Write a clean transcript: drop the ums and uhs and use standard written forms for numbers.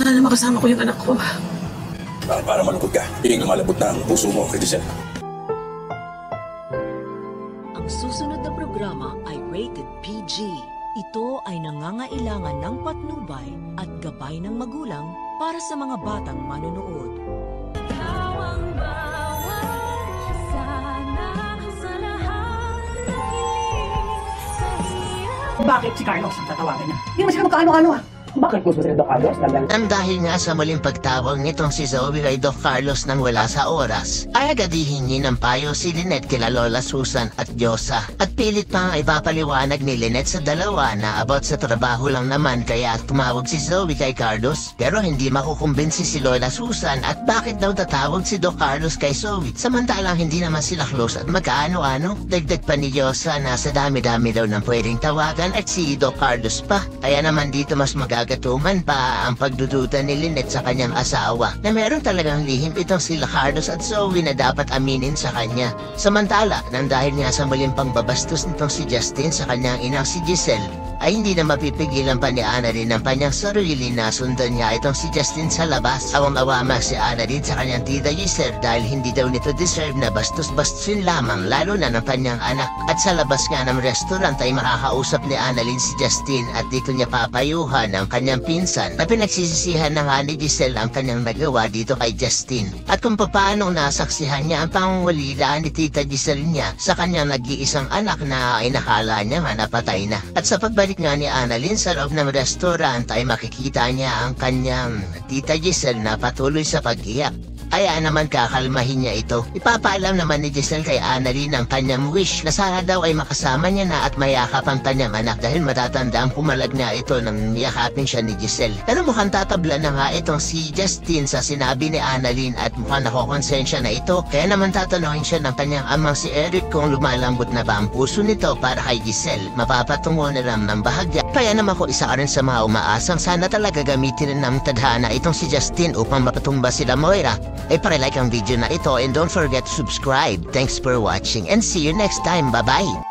Sana makasama ko yung anak ko. Para malungkot ka, hindi lumalabot na ang puso mo kay Giselle. Ang susunod na programa ay rated PG. Ito ay nangangailangan ng patnubay at gabay ng magulang para sa mga batang manonood. Bakit si Carlos ang tatawagan niya? Hindi naman sila magkaano-ano ah. Bakit gusto si Doc Carlos? Nang dahil nga sa muling pagtawag nitong si Zoe kay Doc Carlos nang wala sa oras, ay agad hihingi ng payo si Lynette kila Lola Susan at Diyosa. At pilit pa nga ipapaliwanag ni Lynette sa dalawa na about sa trabaho lang naman kaya tumawag si Zoe kay Carlos. Pero hindi makukumbinsi si Lola Susan at bakit daw tatawag si Doc Carlos kay Zoe. Samantalang hindi naman sila close at magkaano-ano. Dagdag pa ni Diyosa na sa dami-dami daw ng pwedeng tawagan at si Doc Carlos pa. Kaya naman dito mas magagatuman pa ang pagdududa ni Lynette sa kanyang asawa na meron talagang lihim itong sila Carlos at Zoe na dapat aminin sa kanya. Samantala, nang dahil nga sa muling pangbabastos nitong si Justin sa kanyang inang si Giselle, ay hindi na mapipigilan pa ni Annalyn ang kanyang sarili na sundan niya itong si Justin sa labas. Awang-awama si Annalyn sa kanyang tita Giselle dahil hindi daw nito deserve na bastos-bastusin lamang lalo na ng kanyang anak. At sa labas nga ng restaurant ay makakausap ni Annalyn si Justin at dito niya papayuhan ang kanyang pinsan na pinagsisisihan na nga ni Giselle ang kanyang nagawa dito kay Justin. At kung paano nasaksihan niya ang pangungulila ni tita Giselle niya sa kanyang nag-iisang anak na inakala niya nga napatay na. At sa pagbalik nga ni Annalyn sa loob ng restaurant ay makikita niya ang kanyang tita Giselle na patuloy sa pag-iyak. Kaya naman kakalmahin niya ito. Ipapaalam naman ni Giselle kay Annalyn ang kanyang wish na sana daw ay makasama niya na at mayakap ang kanyang anak dahil matatanda ang pumalag na ito nang yakapin siya ni Giselle. Pero mukhang tatabla na nga itong si Justin sa sinabi ni Annalyn at mukhang nakokonsensya na ito. Kaya naman tatanungin siya ng kanyang amang si Eric kung lumalambot na ba ang puso nito para kay Giselle. Mapapatungo na lang ng bahagya. Kaya naman ko isa ka rin sa mga umaasang sana talaga gamitin rin ng tadhana itong si Justin upang mapatumba sila Moira. Ay paki-like ang video na ito and don't forget to subscribe. Thanks for watching and see you next time. Bye-bye!